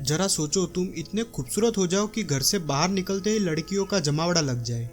जरा सोचो, तुम इतने खूबसूरत हो जाओ कि घर से बाहर निकलते ही लड़कियों का जमावड़ा लग जाए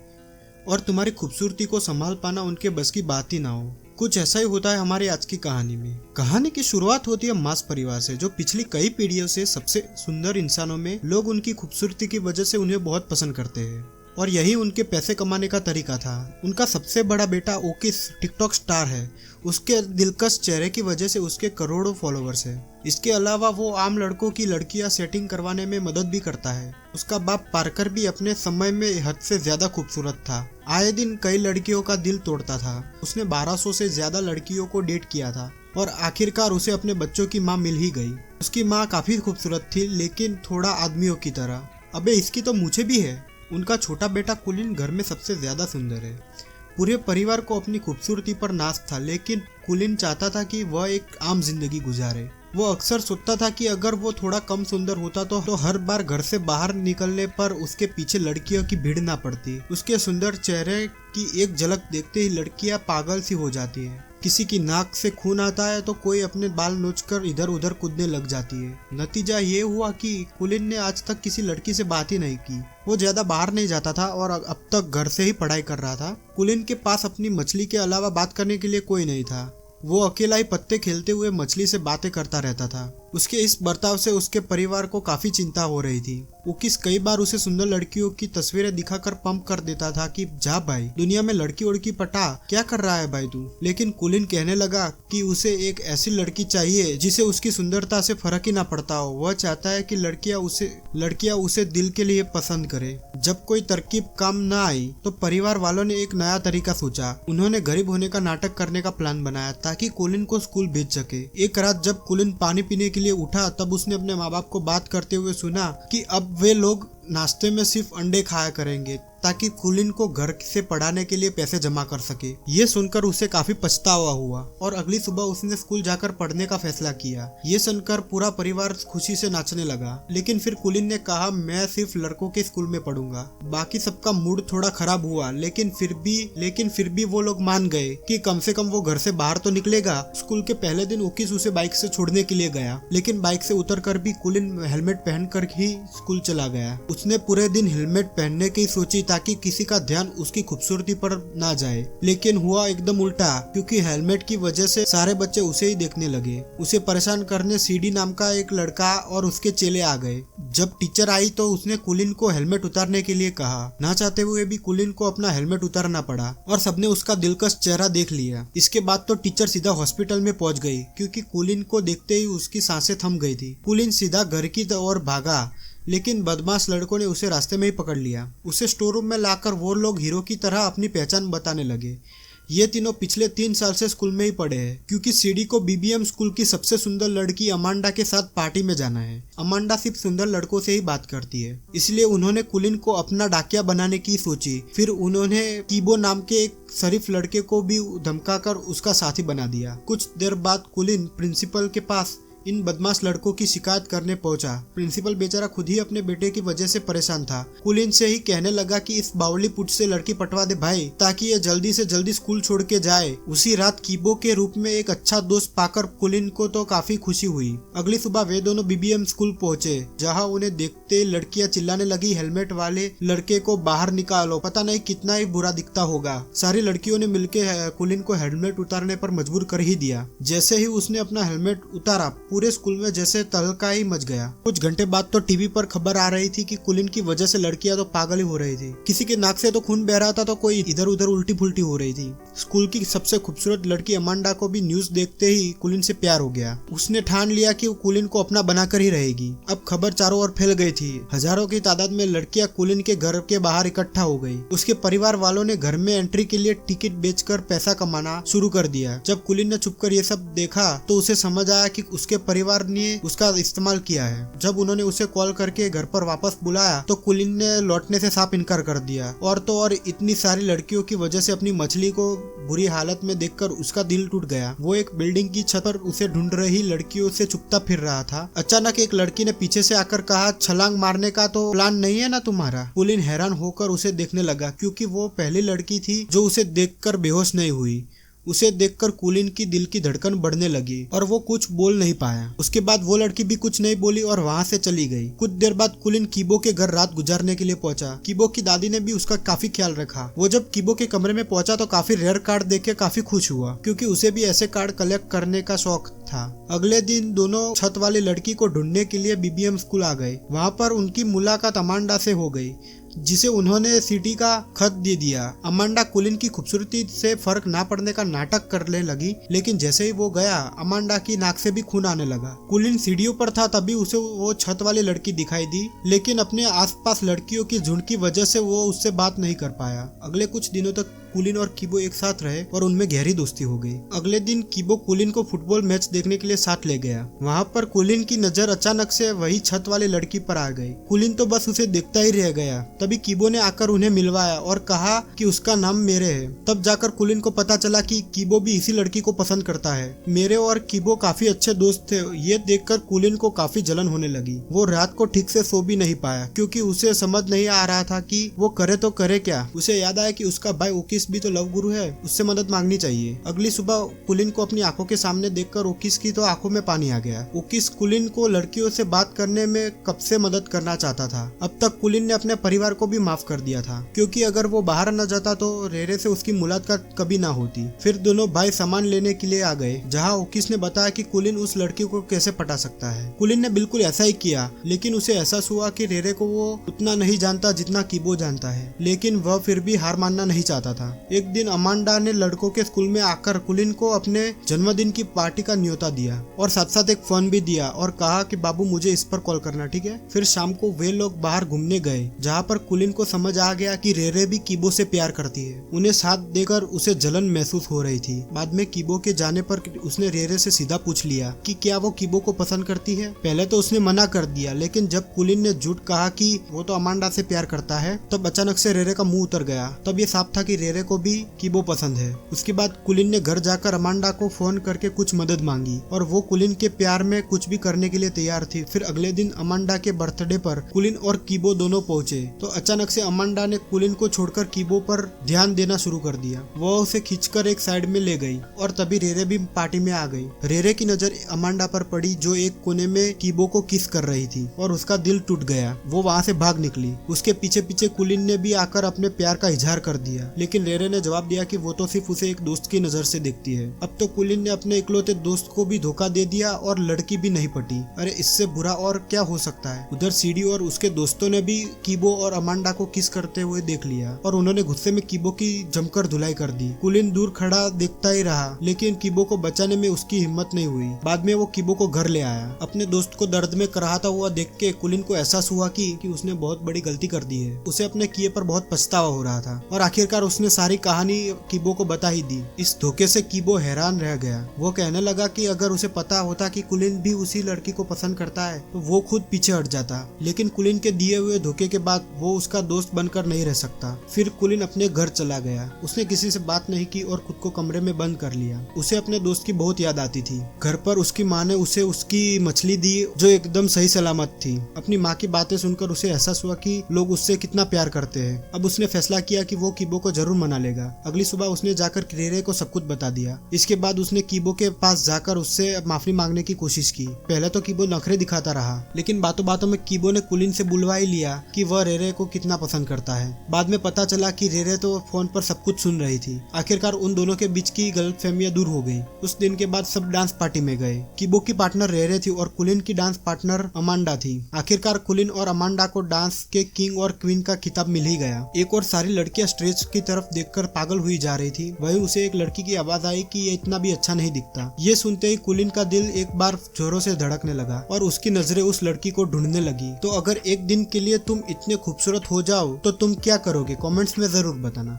और तुम्हारी खूबसूरती को संभाल पाना उनके बस की बात ही ना हो। कुछ ऐसा ही होता है हमारी आज की कहानी में। कहानी की शुरुआत होती है मास परिवार से, जो पिछली कई पीढ़ियों से सबसे सुंदर इंसानों में लोग उनकी खूबसूरती की वजह से उन्हें बहुत पसंद करते हैं और यही उनके पैसे कमाने का तरीका था। उनका सबसे बड़ा बेटा ओकिस टिकटॉक स्टार है। उसके दिलकश चेहरे की वजह से उसके करोड़ों फॉलोअर्स हैं। इसके अलावा वो आम लड़कों की लड़कियां सेटिंग करवाने में मदद भी करता है। उसका बाप पार्कर भी अपने समय में हद से ज्यादा खूबसूरत था। आए दिन कई लड़कियों का दिल तोड़ता था। उसने 1200 से ज्यादा लड़कियों को डेट किया था और आखिरकार उसे अपने बच्चों की माँ मिल ही गई। उसकी माँ काफी खूबसूरत थी, लेकिन थोड़ा आदमियों की तरह। अबे इसकी तो मूछें भी है। उनका छोटा बेटा कुलिन घर में सबसे ज्यादा सुंदर है। पूरे परिवार को अपनी खूबसूरती पर नाज था, लेकिन कुलिन चाहता था कि वह एक आम जिंदगी गुजारे। वो अक्सर सोचता था कि अगर वो थोड़ा कम सुंदर होता तो हर बार घर से बाहर निकलने पर उसके पीछे लड़कियों की भीड़ ना पड़ती। उसके सुंदर चेहरे की एक झलक देखते ही लड़कियां पागल सी हो जाती है। किसी की नाक से खून आता है तो कोई अपने बाल नोचकर इधर उधर कूदने लग जाती है। नतीजा ये हुआ कि कुलिन ने आज तक किसी लड़की से बात ही नहीं की। वो ज्यादा बाहर नहीं जाता था और अब तक घर से ही पढ़ाई कर रहा था। कुलिन के पास अपनी मछली के अलावा बात करने के लिए कोई नहीं था। वो अकेला ही पत्ते खेलते हुए मछली से बातें करता रहता था। उसके इस बर्ताव से उसके परिवार को काफी चिंता हो रही थी। ओकिस कई बार उसे सुंदर लड़कियों की तस्वीरें दिखाकर पंप कर देता था कि जा भाई, दुनिया में लड़की उड़की पटा, क्या कर रहा है भाई तू। लेकिन कुलिन कहने लगा कि उसे एक ऐसी लड़की चाहिए जिसे उसकी सुंदरता से फर्क ही ना पड़ता हो। वह चाहता है कि लड़कियां उसे दिल के लिए पसंद करे। जब कोई तरकीब काम न आई तो परिवार वालों ने एक नया तरीका सोचा। उन्होंने गरीब होने का नाटक करने का प्लान बनाया ताकि कुलिन को स्कूल भेज सके। एक रात जब कुलिन पानी पीने के लिए उठा तब उसने अपने माँ बाप को बात करते हुए सुना कि अब वे लोग नाश्ते में सिर्फ अंडे खाया करेंगे ताकि कुलिन को घर से पढ़ाने के लिए पैसे जमा कर सके। ये सुनकर उसे काफी पछतावा हुआ और अगली सुबह उसने स्कूल जाकर पढ़ने का फैसला किया। ये सुनकर पूरा परिवार खुशी से नाचने लगा। लेकिन फिर कुलिन ने कहा, मैं सिर्फ लड़कों के स्कूल में पढ़ूंगा। बाकी सबका मूड थोड़ा खराब हुआ, लेकिन फिर भी वो लोग मान गए कि कम से कम वो घर से बाहर तो निकलेगा। स्कूल के पहले दिन ओकिस उसे बाइक से छोड़ने के लिए गया, लेकिन बाइक से उतरकर भी कुलिन हेलमेट पहनकर ही स्कूल चला गया। उसने पूरे दिन हेलमेट पहनने की सोची ताकि किसी का ध्यान उसकी खूबसूरती पर ना जाए, लेकिन हुआ एकदम उल्टा, क्योंकि हेलमेट की वजह से सारे बच्चे उसे ही देखने लगे। उसे परेशान करने सीडी नाम का एक लड़का और उसके चेले आ गए। जब टीचर आई तो उसने कुलिन को हेलमेट उतारने के लिए कहा। ना चाहते हुए भी कुलिन को अपना हेलमेट उतारना पड़ा और सबने उसका दिलकश चेहरा देख लिया। इसके बाद तो टीचर सीधा हॉस्पिटल में पहुंच गई, क्योंकि कुलिन को देखते ही उसकी सांसें थम गई थी। कुलिन सीधा घर की ओर भागा, लेकिन बदमाश लड़कों ने उसे रास्ते में ही पकड़ लिया। उसे स्टोर रूम में लाकर वो लोग हीरो की तरह अपनी पहचान बताने लगे। ये तीनों पिछले 3 साल से स्कूल में ही पढ़े हैं, क्योंकि सीडी को बीबीएम स्कूल की सबसे सुंदर लड़की अमांडा के साथ पार्टी में जाना है। अमांडा सिर्फ सुंदर लड़कों से ही बात करती है, इसलिए उन्होंने कुलिन को अपना डाकिया बनाने की सोची। फिर उन्होंने कीबो नाम के एक शरीफ लड़के को भी धमकाकर उसका साथी बना दिया। कुछ देर बाद कुलिन प्रिंसिपल के पास इन बदमाश लड़कों की शिकायत करने पहुंचा। प्रिंसिपल बेचारा खुद ही अपने बेटे की वजह से परेशान था। कुलिन से ही कहने लगा कि इस बावली पुट से लड़की पटवा दे भाई, ताकि ये जल्दी से जल्दी स्कूल छोड़ के जाए। उसी रात कीबो के रूप में एक अच्छा दोस्त पाकर कुलिन को तो काफी खुशी हुई। अगली सुबह वे दोनों बीबीएम स्कूल पहुंचे, जहां उन्हें देखते लड़कियां चिल्लाने लगी, हेलमेट वाले लड़के को बाहर निकालो, पता नहीं कितना ही बुरा दिखता होगा। सारी लड़कियों ने मिलकर कुलिन को हेलमेट उतारने पर मजबूर कर ही दिया। जैसे ही उसने अपना हेलमेट उतारा, पूरे स्कूल में जैसे तहलका ही मच गया। कुछ घंटे बाद तो टीवी पर खबर आ रही थी कि कुलिन की वजह से लड़कियां तो पागल ही हो रही थी। किसी के नाक से तो खून बह रहा था तो कोई इधर उधर उल्टी फुल्टी हो रही थी। स्कूल की सबसे खूबसूरत लड़की अमांडा को भी न्यूज देखते ही कुलिन से प्यार हो गया। उसने ठान लिया कि वो कुलिन को अपना बनाकर ही रहेगी। अब खबर चारों ओर फैल गई थी। हजारों की तादाद में लड़कियां कुलिन के घर के बाहर इकट्ठा हो गई। उसके परिवार वालों ने घर में एंट्री के लिए टिकट बेचकर पैसा कमाना शुरू कर दिया। जब कुलिन ने छुपकर ये सब देखा तो उसे समझ आया कि उसके परिवार ने उसका इस्तेमाल किया है। जब उन्होंने उसे कॉल करके घर पर वापस बुलाया तो कुलिन ने लौटने से साफ इनकार कर दिया। और तो और इतनी सारी लड़कियों की वजह से अपनी मछली को बुरी हालत में देखकर उसका दिल टूट गया। वो एक बिल्डिंग की छत पर उसे ढूंढ रही लड़कियों से छुपता फिर रहा था। अचानक एक लड़की ने पीछे से आकर कहा, छलांग मारने का तो प्लान नहीं है ना तुम्हारा। कुलिन हैरान होकर उसे देखने लगा, क्योंकि वो पहली लड़की थी जो उसे देखकर बेहोश नहीं हुई। उसे देखकर कुलीन की दिल की धड़कन बढ़ने लगी और वो कुछ बोल नहीं पाया। उसके बाद वो लड़की भी कुछ नहीं बोली और वहाँ से चली गई। कुछ देर बाद कुलीन कीबो के घर रात गुजारने के लिए पहुंचा। कीबो की दादी ने भी उसका काफी ख्याल रखा। वो जब कीबो के कमरे में पहुंचा तो काफी रेयर कार्ड देख के काफी खुश हुआ, क्योंकि उसे भी ऐसे कार्ड कलेक्ट करने का शौक था। अगले दिन दोनों छत वाली लड़की को ढूंढने के लिए बीबीएम स्कूल आ गए। वहाँ पर उनकी मुलाकात अमांडा से हो गई, जिसे उन्होंने सिटी का खत दे दिया। अमांडा कुलीन की खूबसूरती से फर्क ना पड़ने का नाटक करने लगी, लेकिन जैसे ही वो गया अमांडा की नाक से भी खून आने लगा। कुलीन सीढ़ियों पर था तभी उसे वो छत वाली लड़की दिखाई दी, लेकिन अपने आसपास लड़कियों की झुंड की वजह से वो उससे बात नहीं कर पाया। अगले कुछ दिनों तक कुलीन और कीबो एक साथ रहे और उनमें गहरी दोस्ती हो गई। अगले दिन कीबो कुलीन को फुटबॉल मैच देखने के लिए साथ ले गया। वहाँ पर कुलीन की नजर अचानक से वही छत वाली लड़की पर आ गई। कुलीन तो बस उसे देखता ही रह गया। तभी कीबो ने आकर उन्हें मिलवाया और कहा कि उसका नाम मेरे है। तब जाकर कुलीन को पता चला कि कीबो भी इसी लड़की को पसंद करता है। मेरे और कीबो काफी अच्छे दोस्त थे। ये देखकर कुलीन को काफी जलन होने लगी। वो रात को ठीक से सो भी नहीं पाया, क्योंकि उसे समझ नहीं आ रहा था कि वो करे तो करे क्या। उसे याद आया कि उसका भाई ओकिस भी तो लव गुरु है, उससे मदद मांगनी चाहिए। अगली सुबह कुलीन को अपनी आंखों के सामने देखकर ओकिस की तो आंखों में पानी आ गया। ओकिस कुलीन को लड़कियों से बात करने में कब से मदद करना चाहता था। अब तक कुलीन ने अपने परिवार को भी माफ कर दिया था, क्योंकि अगर वो बाहर न जाता तो रेरे से उसकी मुलाकात कभी ना होती। फिर दोनों भाई सामान लेने के लिए आ गए, जहाँ ओकिस ने बताया कि कुलीन उस लड़की को कैसे पटा सकता है। कुलीन ने बिल्कुल ऐसा ही किया, लेकिन उसे एहसास हुआ कि रेरे को वो उतना नहीं जानता जितना कीबो जानता है। लेकिन वह फिर भी हार मानना नहीं चाहता था। एक दिन अमांडा ने लड़कों के स्कूल में आकर कुलीन को अपने जन्मदिन की पार्टी का न्योता दिया और साथ साथ एक फोन भी दिया और कहा कि बाबू मुझे इस पर कॉल करना, ठीक है। फिर शाम को वे लोग बाहर घूमने गए, जहाँ पर कुलीन को समझ आ गया कि रेरे भी कीबो से प्यार करती है। उन्हें साथ देकर उसे जलन महसूस हो रही थी। बाद में कीबो के जाने पर उसने रेरे से सीधा पूछ लिया कि क्या वो कीबो को पसंद करती है। पहले तो उसने मना कर दिया, लेकिन जब कुलीन ने झूठ कहा कि वो तो अमांडा से प्यार करता है, तब अचानक से रेरे का मुंह उतर गया। तब ये साफ था कि रेरे को भी कीबो पसंद है। उसके बाद कुलीन ने घर जाकर अमांडा को फोन करके कुछ मदद मांगी और वो कुलीन के प्यार में कुछ भी करने के लिए तैयार थी। फिर अगले दिन अमांडा के बर्थडे पर कुलीन और कीबो दोनों पहुंचे तो अचानक से अमांडा ने कुलीन को छोड़कर कीबो पर ध्यान देना शुरू कर दिया। वो उसे खींचकर एक साइड में ले गई और तभी रेरे भी पार्टी में आ गई। रेरे की नजर अमांडा पर पड़ी, जो एक कोने में कीबो को किस कर रही थी, और उसका दिल टूट गया। वो वहाँ से भाग निकली। उसके पीछे पीछे कुलीन ने भी आकर अपने प्यार का इजहार कर दिया, लेकिन रेरे ने जवाब दिया कि वो तो सिर्फ उसे एक दोस्त की नजर से देखती है। अब तो कुलीन ने अपने इकलौते दोस्त को भी धोखा दे दिया और लड़की भी नहीं पटी। अरे इससे बुरा और क्या हो सकता है। उधर सीडी और उसके दोस्तों ने भी कीबो और अमांडा को किस करते हुए देख लिया और उन्होंने गुस्से में कीबो की जमकर धुलाई कर दी। कुलीन दूर खड़ा देखता ही रहा, लेकिन कीबो को बचाने में उसकी हिम्मत नहीं हुई। बाद में वो कीबो को घर ले आया। अपने दोस्त को दर्द में कराहता हुआ देख के कुलीन को एहसास हुआ कि उसने बहुत बड़ी गलती कर दी है। उसे अपने किए पर बहुत पछतावा हो रहा था और आखिरकार उसने सारी कहानी कीबो को बता ही दी। इस धोखे से कीबो हैरान रह गया। वो कहने लगा कि अगर उसे पता होता कि कुलीन भी उसी लड़की को पसंद करता है तो वो खुद पीछे हट जाता, लेकिन कुलीन के दिए हुए धोखे के बाद वो उसका दोस्त बनकर नहीं रह सकता। फिर कुलीन अपने घर चला गया। उसने किसी से बात नहीं की और खुद को कमरे में बंद कर लिया। उसे अपने दोस्त की बहुत याद आती थी। घर पर उसकी माँ ने उसे उसकी मछली दी जो एकदम सही सलामत थी। अपनी माँ की बातें सुनकर उसे एहसास हुआ कि लोग उससे कितना प्यार करते हैं। अब उसने फैसला किया कि वो कीबो को जरूर मना लेगा। अगली सुबह उसने जाकर रेरे को सब कुछ बता दिया। इसके बाद उसने कीबो के पास जाकर उससे माफी मांगने की कोशिश की। पहले तो कीबो नखरे दिखाता रहा, लेकिन बातों बातों में कीबो ने कुलीन से बुलवा ही लिया कि वह रेरे को कितना पसंद करता है। बाद में पता चला कि रेरे तो फोन पर सब कुछ सुन रही थी। आखिरकार उन दोनों के बीच की गलतफहमियां दूर हो गई। उस दिन के बाद सब डांस पार्टी में गए। कीबो की पार्टनर रेरे थी और कुलीन की डांस पार्टनर अमांडा थी। आखिरकार कुलीन और अमांडा को डांस के किंग और क्वीन का खिताब मिल ही गया। एक और सारी लड़कियां स्टेज की तरफ देखकर पागल हुई जा रही थी। वहीं उसे एक लड़की की आवाज आई कि ये इतना भी अच्छा नहीं दिखता। ये सुनते ही कुलीन का दिल एक बार जोरों से धड़कने लगा और उसकी नजरें उस लड़की को ढूंढने लगी। तो अगर एक दिन के लिए तुम इतने खूबसूरत हो जाओ तो तुम क्या करोगे? कमेंट्स में जरूर बताना।